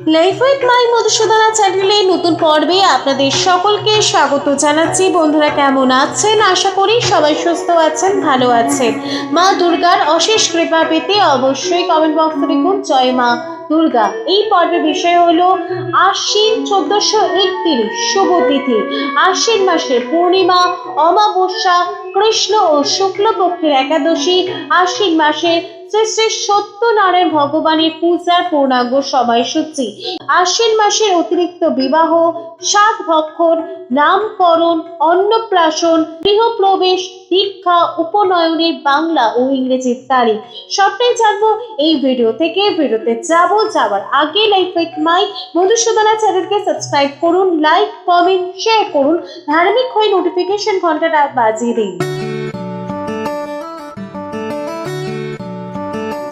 Life with my Madhusudana চ্যানেলে নতুন পর্বে আপনাদের সকলকে স্বাগত জানাচ্ছি। বন্ধুরা কেমন আছেন? আশা করি সবাই সুস্থ আছেন, ভালো আছেন। মা দুর্গার অশেষ কৃপা পেতে অবশ্যই কমেন্ট বক্সে লিখুন জয় মা দুর্গা। এই পর্বের বিষয় হলো আশ্বিন 1431 শুভ তিথি, আশ্বিন মাসের পূর্ণিমা, অমাবস্যা, কৃষ্ণ ও শুক্লপক্ষের একাদশী, আশ্বিন মাসের শ্রী শ্রী সত্যনারায়ণ ভগবানের পূজার পূর্ণাঙ্গ সময়সূচি, আশ্বিন মাসের অতিরিক্ত বিবাহ, সাত ভক্ষণ, নামকরণ, অন্নপ্রাশন, গৃহপ্রবেশ, দীক্ষা, উপনয়নের বাংলা ও ইংরেজির তারিখ সবটাই জানবো এই ভিডিও থেকে। ভিডিওতে যাবার আগে লাইফ উইথ মাই মধুসূদনা চ্যানেলকে সাবস্ক্রাইব করুন, লাইক, কমেন্ট, শেয়ার করুন, ধার্মিক হয়ে নোটিফিকেশন ঘন্টাটা বাজিয়ে দিন।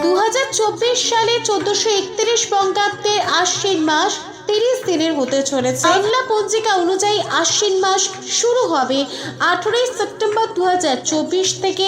2024 সালে 1431 বঙ্গাব্দের আশ্বিন মাস 30 দিনের হতে চলেছে। বাংলা পঞ্জিকা অনুযায়ী আশ্বিন মাস শুরু হবে 18 সেপ্টেম্বর 2024 থেকে,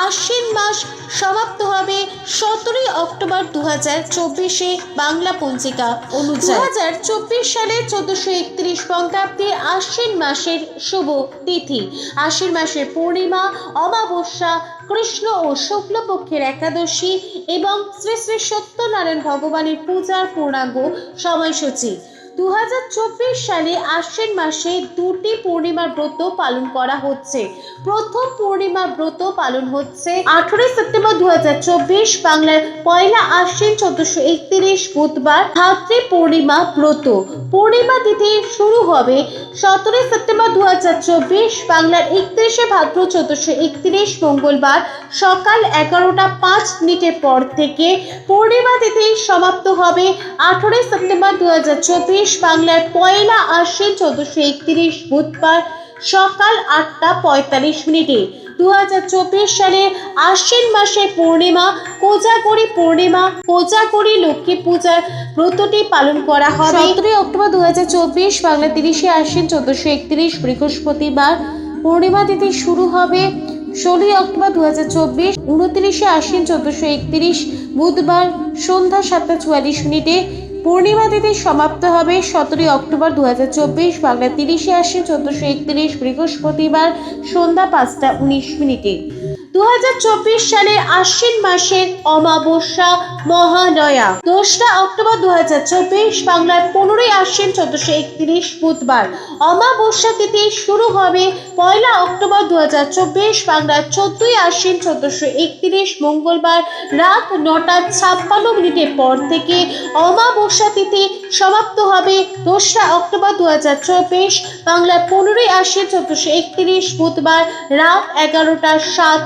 আশ্বিন মাস সমাপ্ত হবে 17 অক্টোবর 2024 বাংলা পঞ্জিকা অনুযায়ী। 2024 সালে 1431 বঙ্গাব্দে আশ্বিন মাসের শুভ তিথি, আশ্বিন মাসের পূর্ণিমা, অমাবস্যা, কৃষ্ণ ও শুক্লপক্ষের একাদশী এবং শ্রী শ্রী সত্যনারায়ণ ভগবানের পূজার পূর্ণাঙ্গ সময়সূচি। 2024 সালে আশ্বিন মাসে দুটি পূর্ণিমার ব্রত পালন করা হচ্ছে। প্রথম পূর্ণিমার ব্রত পালন হচ্ছে 18 সেপ্টেম্বর 2024 বাংলার পয়লা আশ্বিন 1431 বুধবার, ধাত্রী পূর্ণিমা ব্রত। পূর্ণিমা তিথি শুরু হবে 17 সেপ্টেম্বর 2024 বাংলার 31 ভাদ্র 1431 মঙ্গলবার সকাল 11টা 5 পর থেকে। পূর্ণিমা তিথি সমাপ্ত হবে 18 সেপ্টেম্বর 2024 বাংলার পয়লা আশ্বিন 1431 বুধবার সকাল 8টা 45। 2024 সালে আশ্বিন মাসের পূর্ণিমা কোজাগরী পূর্ণিমা, কোজাগরী লক্ষ্মী পূজার ব্রতটি পালন করা হবে 17 অক্টোবর 2024 বাংলা 30 আশ্বিন 1431 বৃহস্পতিবার। পূর্ণিমা তিথি শুরু হবে 16 অক্টোবর 2024 29 আশ্বিন 1431 বুধবার সন্ধ্যা 7টা 44। পূর্ণিমা তিথি সমাপ্ত হবে 17 অক্টোবর 2024 বাংলা 30 আশ্বিন 1431 বৃহস্পতিবার সন্ধ্যা 5টা 19। 2024 সালে আশ্বিন মাসের অমাবস্যা মহালয়া 2রা অক্টোবর 2024 বাংলার 15 আশ্বিন 1431 বুধবার। অমাবস্যা তিথি শুরু হবে 1 অক্টোবর 2024 বাংলার 14 আশ্বিন 1431 মঙ্গলবার রাত 9টা 56 পর থেকে। অমাবস্যা তিথি সমাপ্ত হবে 2রা অক্টোবর 2024 বাংলার 15 আশ্বিন 1431 বুধবার রাত 11টা 7।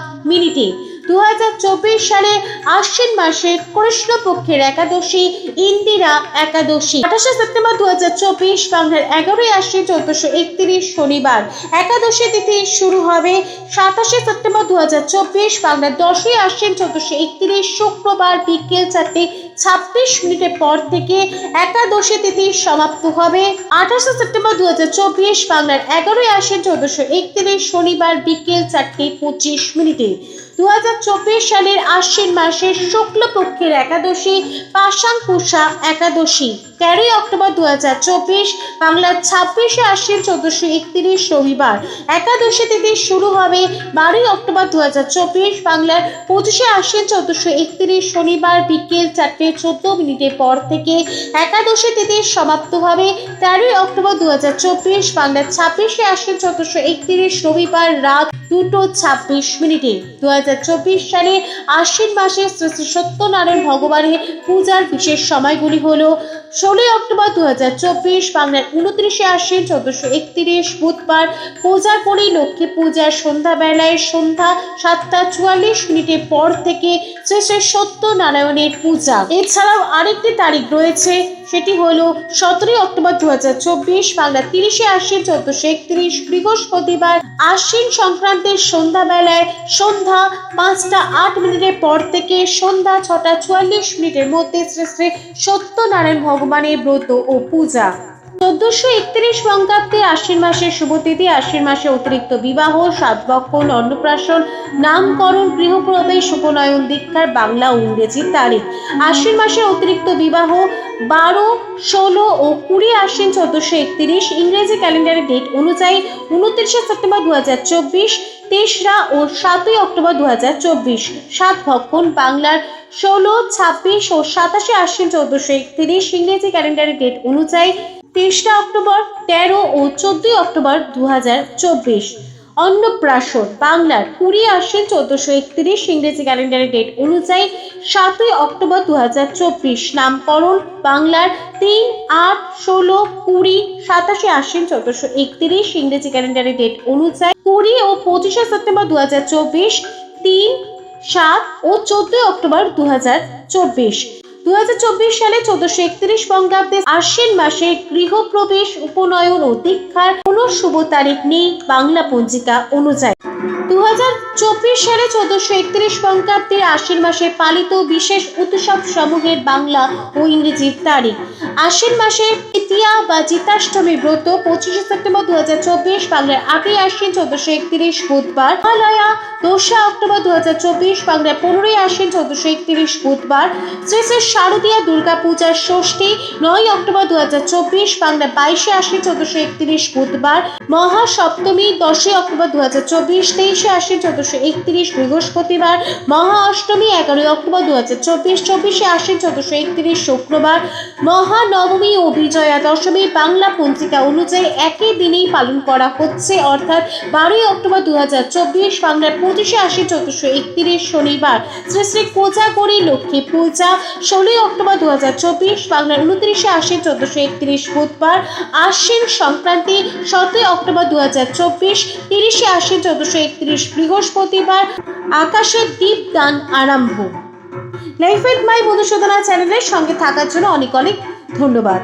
2024 সালে আশ্বিন মাসের কৃষ্ণপক্ষের একাদশী ইন্দিরা একাদশী 28 সেপ্টেম্বর 2024 বাংলার 11 আশ্বিন 1431 শনিবার। একাদশী তিথি শুরু হবে 27 সেপ্টেম্বর 2024 বাংলার 10 আশ্বিন 1431 শুক্রবার বিকেল 4টা 26 পর থেকে। একাদশী তিথি সমাপ্ত হবে 28 সেপ্টেম্বর 2024 বাংলার 11 আশ্বিন 1431 শনিবার বিকেল 4টা 25। 2024 সালের আশ্বিন মাসের শুক্লপক্ষের একাদশী পাশাঙ্কুশা একাদশী 13 অক্টোবর 2024 বাংলার 26 আশ্বিন 1431 রবিবার। একাদশী তিথি শুরু হবে 12 অক্টোবর 2024 বাংলার 25 আশ্বিন 1431 শনিবার বিকেল 4টা 14 পর থেকে। একাদশী তিথি সমাপ্ত হবে 13 অক্টোবর 2024 বাংলার 26 আশ্বিন 1431 রবিবার রাত 2টা 26। 2024 সালে আশ্বিন মাসে শ্রী শ্রী সত্যনারায়ণ ভগবানের পূজার বিশেষ সময়গুলি হলো 16 অক্টোবর 2024 বাংলার 29 আশ্বিন 1431 বুধবার কোজাগরী লক্ষ্মী পূজার সন্ধ্যাবেলায় সন্ধ্যা 7টা 44 পর থেকে শ্রী শ্রী সত্যনারায়ণের পূজা। এছাড়াও আরেকটি তারিখ রয়েছে, সেটি হলো 17 অক্টোবর 2024 বাংলা 30 আশ্বিন 1431 বৃহস্পতিবার আশ্বিন সংক্রান্তির সন্ধ্যাবেলায় সন্ধ্যা 5টা 8 পর থেকে সন্ধ্যা 6টা 44 মধ্যে শ্রী শ্রী সত্যনারায়ণ ভগবানের ব্রত ও পূজা। 1431 বঙ্গাব্দে আশ্বিন মাসের শুভ তিথি, আশ্বিন মাসে অতিরিক্ত বিবাহ, সাত ভক্ষণ, অন্নপ্রাশন, নামকরণ, গৃহপ্রবেশ, উপনয়ন, দীক্ষার বাংলা ও ইংরেজি তারিখ। আশ্বিন মাসে অতিরিক্ত বিবাহ 12, 16 ও 20 আশ্বিন 1431 ইংরেজি ক্যালেন্ডারের ডেট অনুযায়ী 29 সেপ্টেম্বর 2024, 3রা ও 7ই অক্টোবর 2024। 7 ভক্ষণ বাংলার 16, 26 ও 27 আশ্বিন 1431 ইংরেজি ক্যালেন্ডারের ডেট অনুযায়ী 23 অক্টোবর, 13 ও 14 অক্টোবর 2024। অন্নপ্রাশন বাংলার 20 আশ্বিন 1431 ইংরেজি ক্যালেন্ডারের ডেট অনুযায়ী 7ই অক্টোবর 2024। নামকরণ বাংলার 3, 8, 16, 20, 27 আশ্বিন 1431 ইংরেজি ক্যালেন্ডারের ডেট অনুযায়ী 20 ও 25 সেপ্টেম্বর 2024, 3, 7 ও 14 অক্টোবর 2024। 2024 সালে 1431 বঙ্গাব্দে আশ্বিন মাসে গৃহপ্রবেশ, উপনয়ন ও দীক্ষার কোনো শুভ তারিখ নেই বাংলা পঞ্জিকা অনুযায়ী। 2024 সালে 1431 বঙ্গাব্দের আশ্বিন মাসে পালিত বিশেষ উৎসব সমূহের বাংলা ও ইংরেজি তারিখ। আশ্বিন মাসে তৃতীয়া বা জিতাষ্টমী ব্রত 25 সেপ্টেম্বর 2024 বাংলার 8ই আশ্বিন 1431 বুধবার। মহালয়া 2 অক্টোবর 2024 বাংলার 15ই আশ্বিন 1431 বুধবার। শ্রী শ্রী শারদীয়া দুর্গা পূজার ষষ্ঠী 9 অক্টোবর 2024 বাংলার 22 আশ্বিন 1431 বুধবার। মহাসপ্তমী 10 অক্টোবর 2024, 23 আশ্বিন 1431 বৃহস্পতিবার। মহা অষ্টমী 11 অক্টোবর 2024, 24 আশ্বিন 1431 শুক্রবার। মহানবমী ও বিজয়া দশমী বাংলা পঞ্জিকা অনুযায়ী একই দিনেই পালন করা হচ্ছে, অর্থাৎ 12 অক্টোবর 2024 বাংলার 25 আশ্বিন 1431 শনিবার। শ্রী শ্রী কোজাগরী লক্ষ্মী পূজা 16 অক্টোবর 2024 বাংলার 29 আশ্বিন 1431 বুধবার। আশ্বিন সংক্রান্তি 17 অক্টোবর 2024, 30 আশ্বিন 1431 বৃহস্পতিবার। আকাশের দীপদান আরম্ভ। লাইফ উইথ মাই মধুসূদনা চ্যানেলের সঙ্গে থাকার জন্য অনেক অনেক ধন্যবাদ।